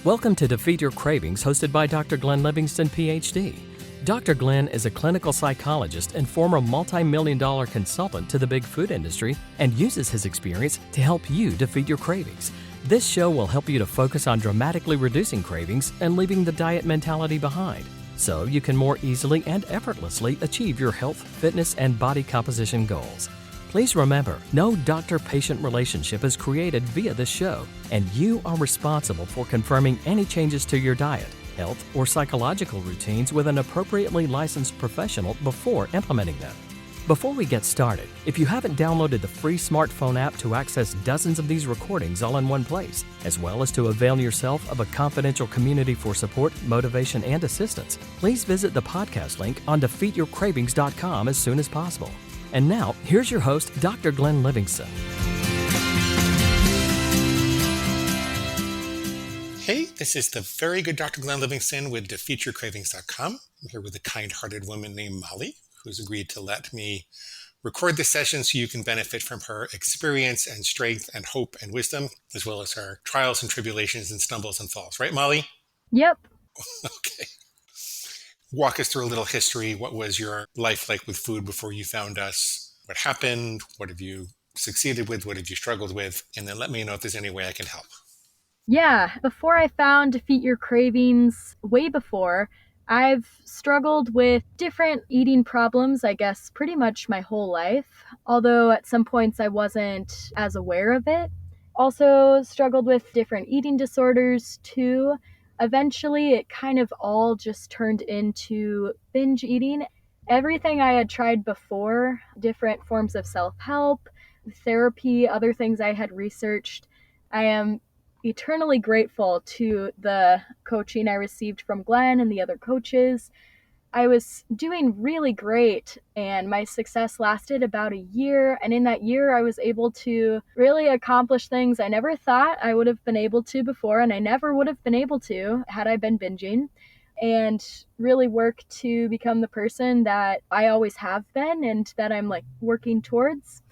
Welcome to Defeat Your Cravings, hosted by Dr. Glenn Livingston, PhD. Dr. Glenn is a clinical psychologist and former multi-million-dollar consultant to the big food industry and uses his experience to help you defeat your cravings. This show will help you to focus on dramatically reducing cravings and leaving the diet mentality behind, so you can more easily and effortlessly achieve your health, fitness, and body composition goals. Please remember, no doctor-patient relationship is created via this show, and you are responsible for confirming any changes to your diet, health, or psychological routines with an appropriately licensed professional before implementing them. Before we get started, if you haven't downloaded the free smartphone app to access dozens of these recordings all in one place, as well as to avail yourself of a confidential community for support, motivation, and assistance, please visit the podcast link on defeatyourcravings.com as soon as possible. And now, here's your host, Dr. Glenn Livingston. Hey, this is the very good Dr. Glenn Livingston with defeatyourcravings.com. I'm here with a kind-hearted woman named Molly, who's agreed to let me record this session so you can benefit from her experience and strength and hope and wisdom, as well as her trials and tribulations and stumbles and falls. Right, Molly? Yep. Okay. Walk us through a little history. What was your life like with food before you found us? What happened? What have you succeeded with? What have you struggled with? And then let me know if there's any way I can help. Yeah, before I found Defeat Your Cravings, way before, I've struggled with different eating problems, I guess, pretty much my whole life, although at some points I wasn't as aware of it. Also struggled with different eating disorders too. Eventually, it kind of all just turned into binge eating. Everything I had tried before, different forms of self-help, therapy, other things I had researched, I am eternally grateful to the coaching I received from Glenn and the other coaches. I was doing really great, and my success lasted about a year. And in that year, I was able to really accomplish things I never thought I would have been able to before, and I never would have been able to had I been binging, and really work to become the person that I always have been and that I'm working towards.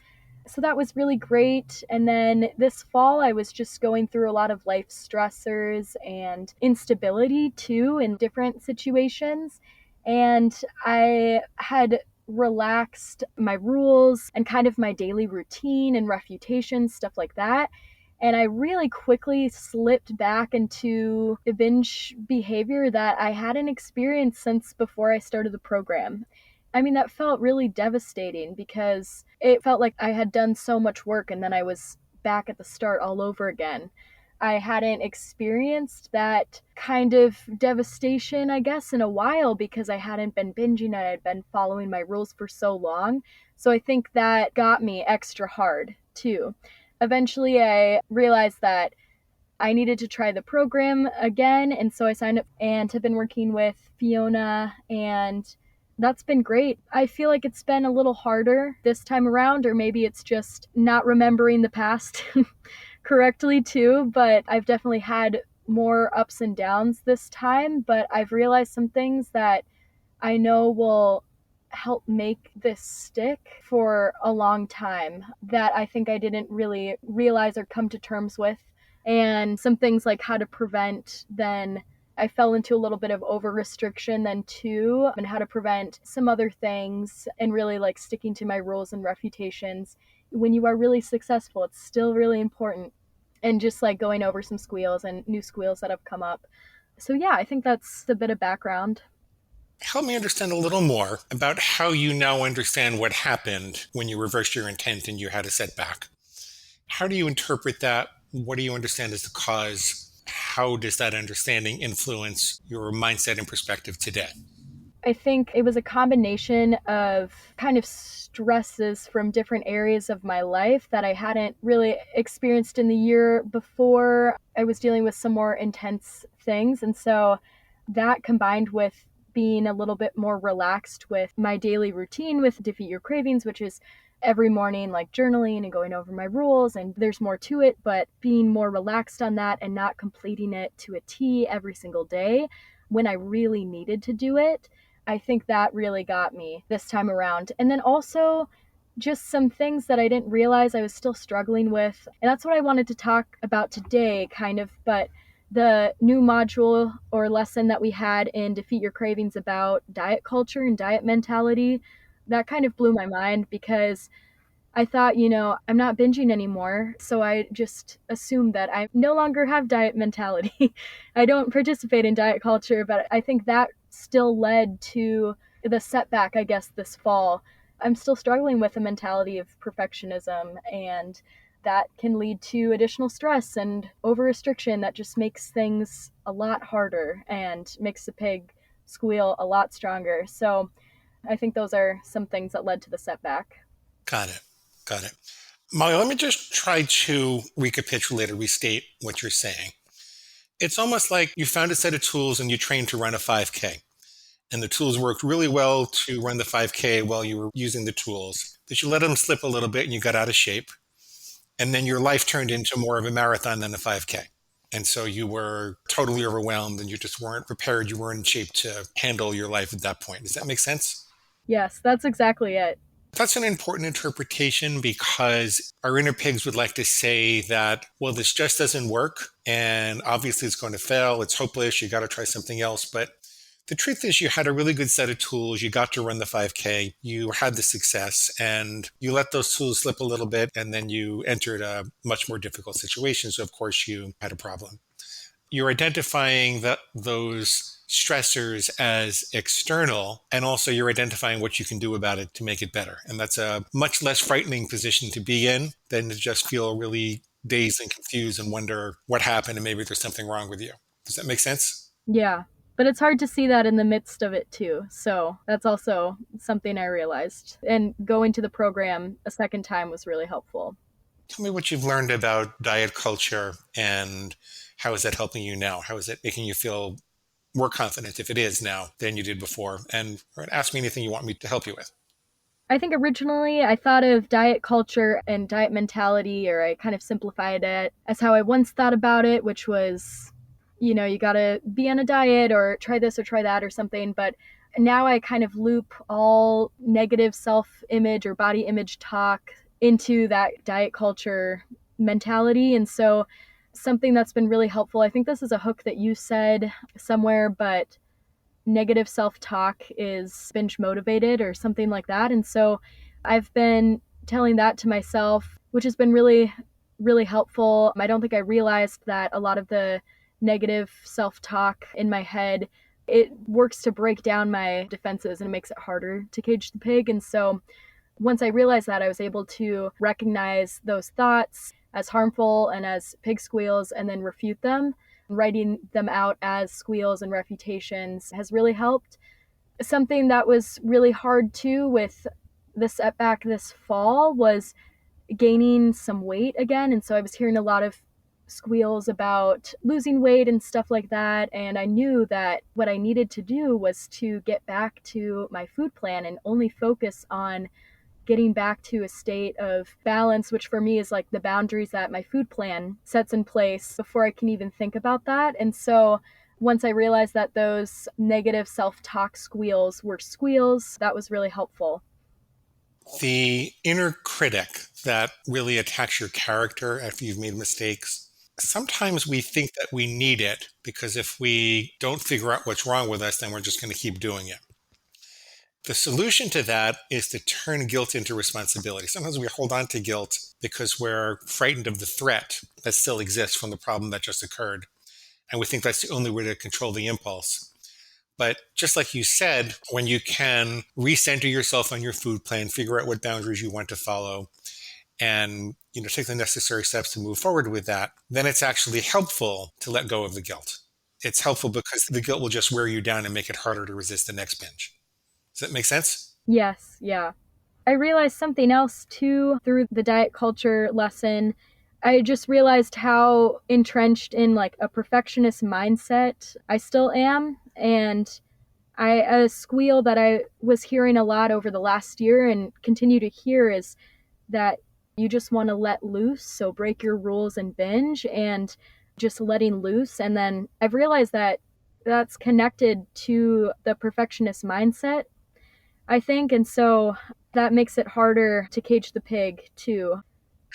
So that was really great. And then this fall, I was just going through a lot of life stressors and instability too in different situations. And I had relaxed my rules and kind of my daily routine and refutation, stuff like that. And I really quickly slipped back into a binge behavior that I hadn't experienced since before I started the program. I mean, that felt really devastating because it felt like I had done so much work and then I was back at the start all over again. I hadn't experienced that kind of devastation, I guess, in a while because I hadn't been binging. I had been following my rules for so long. So I think that got me extra hard too. Eventually, I realized that I needed to try the program again. And so I signed up and have been working with Fiona, and that's been great. I feel like it's been a little harder this time around, or maybe it's just not remembering the past correctly too, but I've definitely had more ups and downs this time, but I've realized some things that I know will help make this stick for a long time that I think I didn't really realize or come to terms with. And some things like how to prevent then I fell into a little bit of over restriction then too, and how to prevent some other things and really sticking to my rules and reputations. When you are really successful, it's still really important. And just going over some squeals and new squeals that have come up. So yeah, I think that's a bit of background. Help me understand a little more about how you now understand what happened when you reversed your intent and you had a setback. How do you interpret that? What do you understand as the cause? How does that understanding influence your mindset and perspective today? I think it was a combination of kind of stresses from different areas of my life that I hadn't really experienced in the year before. I was dealing with some more intense things. And so that combined with being a little bit more relaxed with my daily routine with Defeat Your Cravings, which is every morning journaling and going over my rules, and there's more to it, but being more relaxed on that and not completing it to a T every single day when I really needed to do it. I think that really got me this time around. And then also just some things that I didn't realize I was still struggling with. And that's what I wanted to talk about today, kind of, but the new module or lesson that we had in Defeat Your Cravings about diet culture and diet mentality, that kind of blew my mind because I thought, I'm not binging anymore. So I just assumed that I no longer have diet mentality. I don't participate in diet culture, but I think that still led to the setback, I guess, this fall. I'm still struggling with a mentality of perfectionism, and that can lead to additional stress and over restriction that just makes things a lot harder and makes the pig squeal a lot stronger. So I think those are some things that led to the setback. Got it. Got it. Molly, let me just try to recapitulate or restate what you're saying. It's almost like you found a set of tools and you trained to run a 5K. And the tools worked really well to run the 5K while you were using the tools. But you let them slip a little bit and you got out of shape. And then your life turned into more of a marathon than a 5K. And so you were totally overwhelmed and you just weren't prepared. You weren't in shape to handle your life at that point. Does that make sense? Yes, that's exactly it. That's an important interpretation because our inner pigs would like to say that, well, this just doesn't work. And obviously it's going to fail. It's hopeless. You got to try something else. But the truth is you had a really good set of tools. You got to run the 5K. You had the success and you let those tools slip a little bit. And then you entered a much more difficult situation. So of course you had a problem. You're identifying those stressors as external, and also you're identifying what you can do about it to make it better. And that's a much less frightening position to be in than to just feel really dazed and confused and wonder what happened and maybe there's something wrong with you. Does that make sense? Yeah, but it's hard to see that in the midst of it too. So that's also something I realized. And going to the program a second time was really helpful. Tell me what you've learned about diet culture and how is that helping you now? How is it making you feel more confident, if it is now, than you did before? And ask me anything you want me to help you with. I think originally I thought of diet culture and diet mentality, or I kind of simplified it as how I once thought about it, which was, you gotta be on a diet or try this or try that or something. But now I kind of loop all negative self image or body image talk into that diet culture mentality. And so something that's been really helpful, I think this is a hook that you said somewhere, but negative self-talk is binge motivated or something like that. And so I've been telling that to myself, which has been really, really helpful. I don't think I realized that a lot of the negative self-talk in my head, it works to break down my defenses and it makes it harder to cage the pig. And so once I realized that, I was able to recognize those thoughts as harmful and as pig squeals and then refute them. Writing them out as squeals and refutations has really helped. Something that was really hard too with the setback this fall was gaining some weight again. And so I was hearing a lot of squeals about losing weight and stuff like that. And I knew that what I needed to do was to get back to my food plan and only focus on getting back to a state of balance, which for me is like the boundaries that my food plan sets in place before I can even think about that. And so once I realized that those negative self-talk squeals were squeals, that was really helpful. The inner critic that really attacks your character after you've made mistakes, sometimes we think that we need it because if we don't figure out what's wrong with us, then we're just going to keep doing it. The solution to that is to turn guilt into responsibility. Sometimes we hold on to guilt because we're frightened of the threat that still exists from the problem that just occurred. And we think that's the only way to control the impulse. But just like you said, when you can recenter yourself on your food plan, figure out what boundaries you want to follow, and take the necessary steps to move forward with that, then it's actually helpful to let go of the guilt. It's helpful because the guilt will just wear you down and make it harder to resist the next binge. Does that make sense? Yes, yeah. I realized something else too through the diet culture lesson. I just realized how entrenched in like a perfectionist mindset I still am. And a squeal that I was hearing a lot over the last year and continue to hear is that you just want to let loose. So break your rules and binge and just letting loose. And then I've realized that that's connected to the perfectionist mindset, I think. And so that makes it harder to cage the pig too.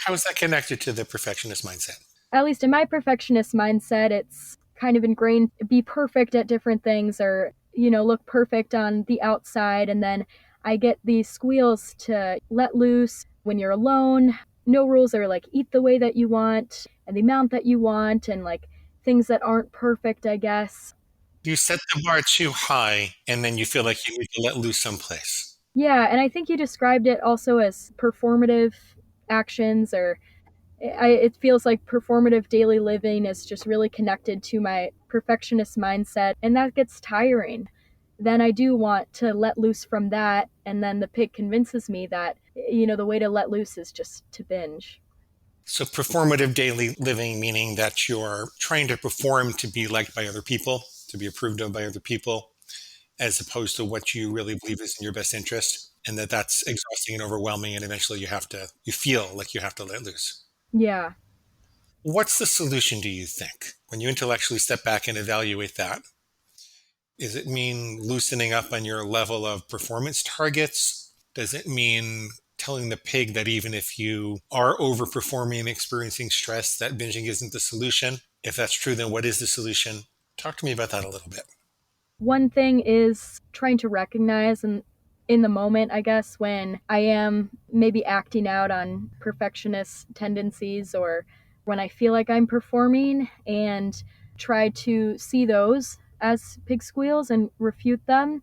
How is that connected to the perfectionist mindset? At least in my perfectionist mindset, it's kind of ingrained, be perfect at different things or, look perfect on the outside. And then I get these squeals to let loose when you're alone. No rules are like eat the way that you want and the amount that you want and like things that aren't perfect, I guess. You set the bar too high and then you feel like you need to let loose someplace. Yeah, and I think you described it also as performative actions or it feels like performative daily living is just really connected to my perfectionist mindset, and that gets tiring. Then I do want to let loose from that, and then the pig convinces me that, the way to let loose is just to binge. So performative daily living, meaning that you're trying to perform to be liked by other people, to be approved of by other people, as opposed to what you really believe is in your best interest, and that's exhausting and overwhelming, and eventually you feel like you have to let loose. Yeah. What's the solution, do you think? When you intellectually step back and evaluate that, does it mean loosening up on your level of performance targets? Does it mean telling the pig that even if you are overperforming and experiencing stress, that binging isn't the solution? If that's true, then what is the solution? Talk to me about that a little bit. One thing is trying to recognize and in the moment, I guess, when I am maybe acting out on perfectionist tendencies or when I feel like I'm performing and try to see those as pig squeals and refute them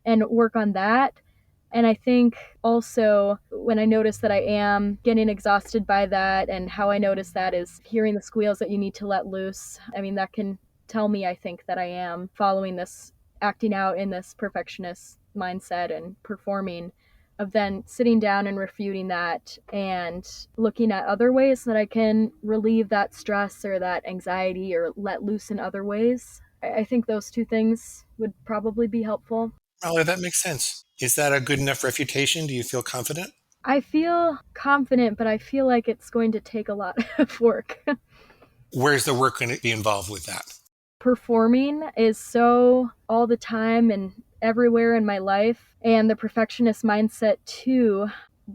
and work on that. And I think also when I notice that I am getting exhausted by that, and how I notice that is hearing the squeals that you need to let loose. I mean, that can tell me, I think, that I am following this, acting out in this perfectionist mindset and performing, of then sitting down and refuting that and looking at other ways that I can relieve that stress or that anxiety or let loose in other ways. I think those two things would probably be helpful. Molly, that makes sense. Is that a good enough refutation? Do you feel confident? I feel confident, but I feel like it's going to take a lot of work. Where's the work going to be involved with that? Performing is so all the time and everywhere in my life, and the perfectionist mindset too,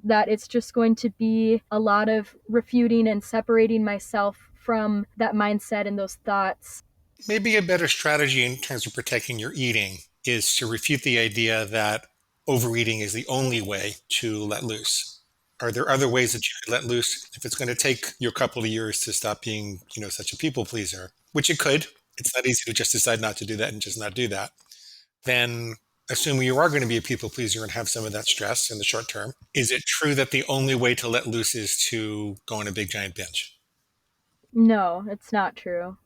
that it's just going to be a lot of refuting and separating myself from that mindset and those thoughts. Maybe a better strategy in terms of protecting your eating is to refute the idea that overeating is the only way to let loose. Are there other ways that you could let loose? If it's going to take you a couple of years to stop being, such a people pleaser, which it could, it's not easy to just decide not to do that and just not do that. Then assuming you are going to be a people pleaser and have some of that stress in the short term, is it true that the only way to let loose is to go on a big giant binge? No, it's not true.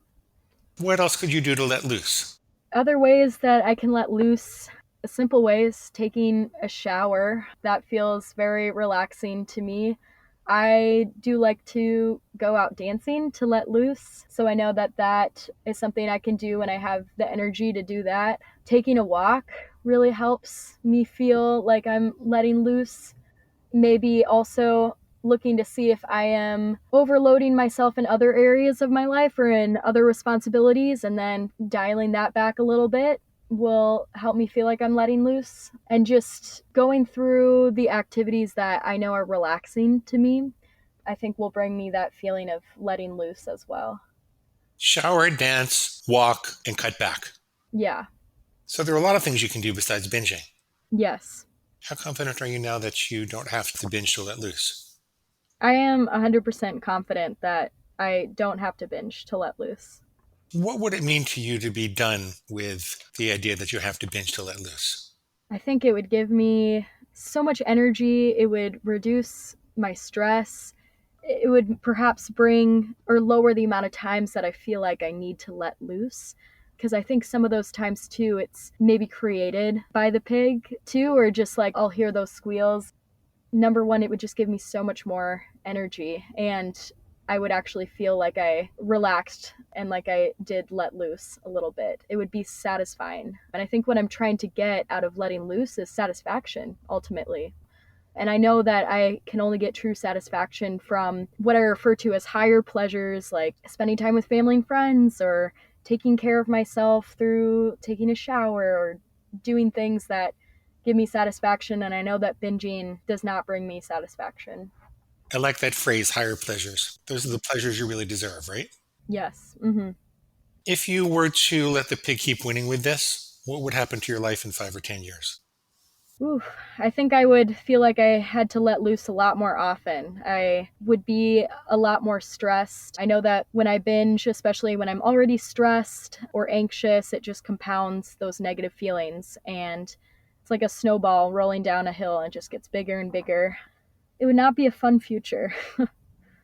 What else could you do to let loose? Other ways that I can let loose, simple ways, taking a shower. That feels very relaxing to me. I do like to go out dancing to let loose. So I know that that is something I can do when I have the energy to do that. Taking a walk really helps me feel like I'm letting loose. Maybe also looking to see if I am overloading myself in other areas of my life or in other responsibilities, and then dialing that back a little bit will help me feel like I'm letting loose. And just going through the activities that I know are relaxing to me, I think will bring me that feeling of letting loose as well. Shower, dance, walk, and cut back. Yeah. So there are a lot of things you can do besides binging. Yes. How confident are you now that you don't have to binge to let loose? I am 100% confident that I don't have to binge to let loose. What would it mean to you to be done with the idea that you have to binge to let loose? I think it would give me so much energy. It would reduce my stress. It would perhaps bring or lower the amount of times that I feel like I need to let loose. Because I think some of those times too, it's maybe created by the pig too, or just like I'll hear those squeals. Number one, it would just give me so much more energy. And I would actually feel like I relaxed and like I did let loose a little bit. It would be satisfying. And I think what I'm trying to get out of letting loose is satisfaction, ultimately. And I know that I can only get true satisfaction from what I refer to as higher pleasures, like spending time with family and friends, or taking care of myself through taking a shower, or doing things that give me satisfaction. And I know that binging does not bring me satisfaction. I like that phrase, higher pleasures. Those are the pleasures you really deserve, right? Yes. Mm-hmm. If you were to let the pig keep winning with this, what would happen to your life in 5 or 10 years? Ooh, I think I would feel like I had to let loose a lot more often. I would be a lot more stressed. I know that when I binge, especially when I'm already stressed or anxious, it just compounds those negative feelings. And it's like a snowball rolling down a hill and it just gets bigger and bigger. It would not be a fun future.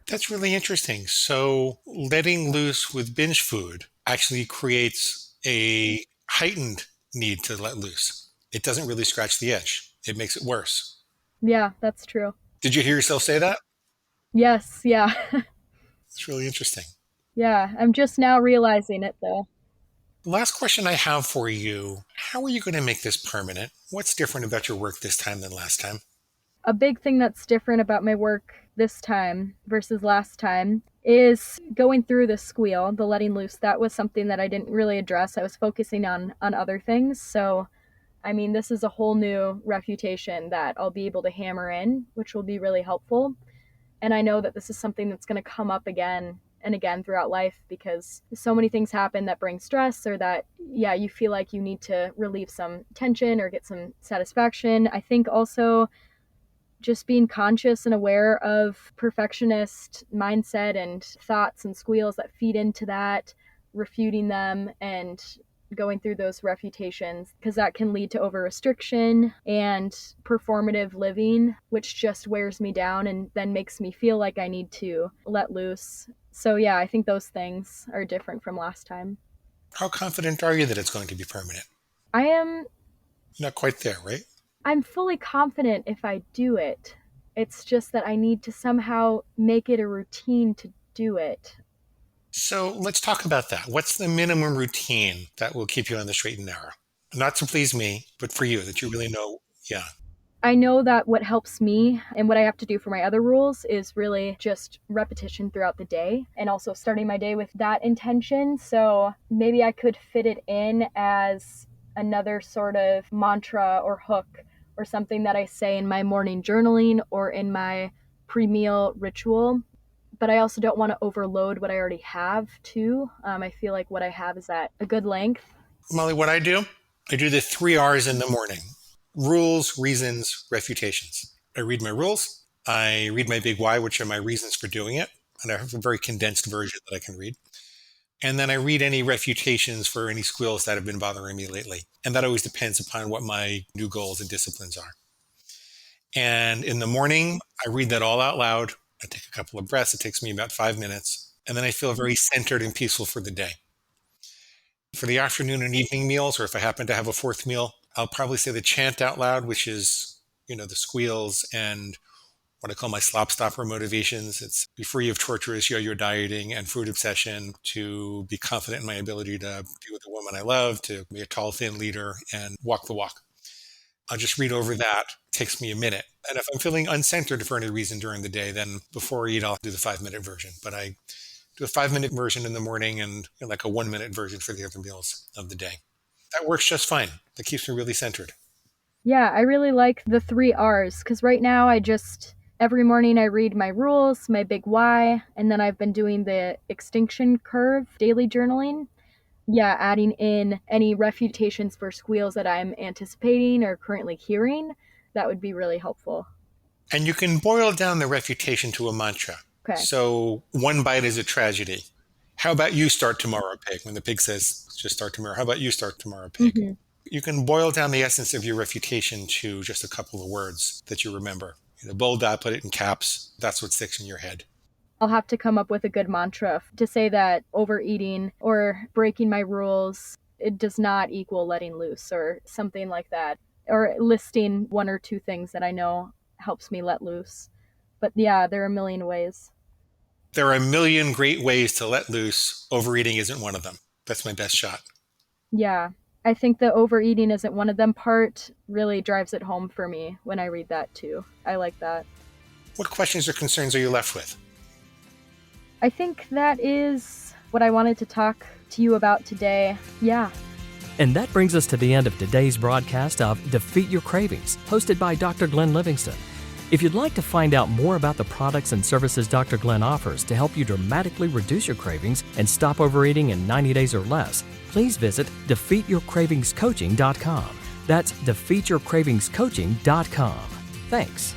That's really interesting. So letting loose with binge food actually creates a heightened need to let loose. It doesn't really scratch the edge. It makes it worse. Yeah, that's true. Did you hear yourself say that? Yes, yeah. It's really interesting. Yeah, I'm just now realizing it though. Last question I have for you. How are you going to make this permanent? What's different about your work this time than last time? A big thing that's different about my work this time versus last time is going through the squeal, the letting loose. That was something that I didn't really address. I was focusing on other things. So, I mean, this is a whole new refutation that I'll be able to hammer in, which will be really helpful. And I know that this is something that's going to come up again and again throughout life because so many things happen that bring stress or that, yeah, you feel like you need to relieve some tension or get some satisfaction. I think also just being conscious and aware of perfectionist mindset and thoughts and squeals that feed into that, refuting them and going through those refutations because that can lead to over restriction and performative living, which just wears me down and then makes me feel like I need to let loose. So, yeah, I think those things are different from last time. How confident are you that it's going to be permanent? I am Not quite there, right? I'm fully confident if I do it. It's just that I need to somehow make it a routine to do it. So let's talk about that. What's the minimum routine that will keep you on the straight and narrow? Not to please me, but for you, that you really know. Yeah. I know that what helps me and what I have to do for my other rules is really just repetition throughout the day and also starting my day with that intention. So maybe I could fit it in as another sort of mantra or hook or something that I say in my morning journaling or in my pre-meal ritual. But I also don't want to overload what I already have too. I feel like what I have is at a good length. Molly, what I do the 3 R's in the morning: rules, reasons, refutations. I read my rules. I read my big why, which are my reasons for doing it. And I have a very condensed version that I can read. And then I read any refutations for any squeals that have been bothering me lately. And that always depends upon what my new goals and disciplines are. And in the morning, I read that all out loud. I take a couple of breaths. It takes me about 5 minutes. And then I feel very centered and peaceful for the day. For the afternoon and evening meals, or if I happen to have a fourth meal, I'll probably say the chant out loud, which is, the squeals and what I call my slop stopper motivations. It's be free of torturous yo-yo dieting and food obsession, to be confident in my ability to be with the woman I love, to be a tall, thin leader and walk the walk. I'll just read over that. It takes me a minute. And if I'm feeling uncentered for any reason during the day, then before I eat, I'll do the 5-minute version. But I do a 5-minute version in the morning and like a 1-minute version for the other meals of the day. That works just fine. That keeps me really centered. Yeah, I really like the 3 R's because right now every morning I read my rules, my big why, and then I've been doing the extinction curve daily journaling. Yeah, adding in any refutations for squeals that I'm anticipating or currently hearing. That would be really helpful. And you can boil down the refutation to a mantra. Okay. So one bite is a tragedy. How about you start tomorrow, pig? When the pig says, just start tomorrow. How about you start tomorrow, pig? Mm-hmm. You can boil down the essence of your refutation to just a couple of words that you remember. Bold that, put it in caps. That's what sticks in your head. I'll have to come up with a good mantra to say that overeating or breaking my rules, it does not equal letting loose or something like that. Or listing 1 or 2 things that I know helps me let loose. But yeah, there are a million ways. There are a million great ways to let loose. Overeating isn't one of them. That's my best shot. Yeah, I think the overeating isn't one of them part really drives it home for me when I read that too. I like that. What questions or concerns are you left with? I think that is what I wanted to talk to you about today. Yeah. And that brings us to the end of today's broadcast of Defeat Your Cravings, hosted by Dr. Glenn Livingston. If you'd like to find out more about the products and services Dr. Glenn offers to help you dramatically reduce your cravings and stop overeating in 90 days or less, please visit defeatyourcravingscoaching.com. That's defeatyourcravingscoaching.com. Thanks.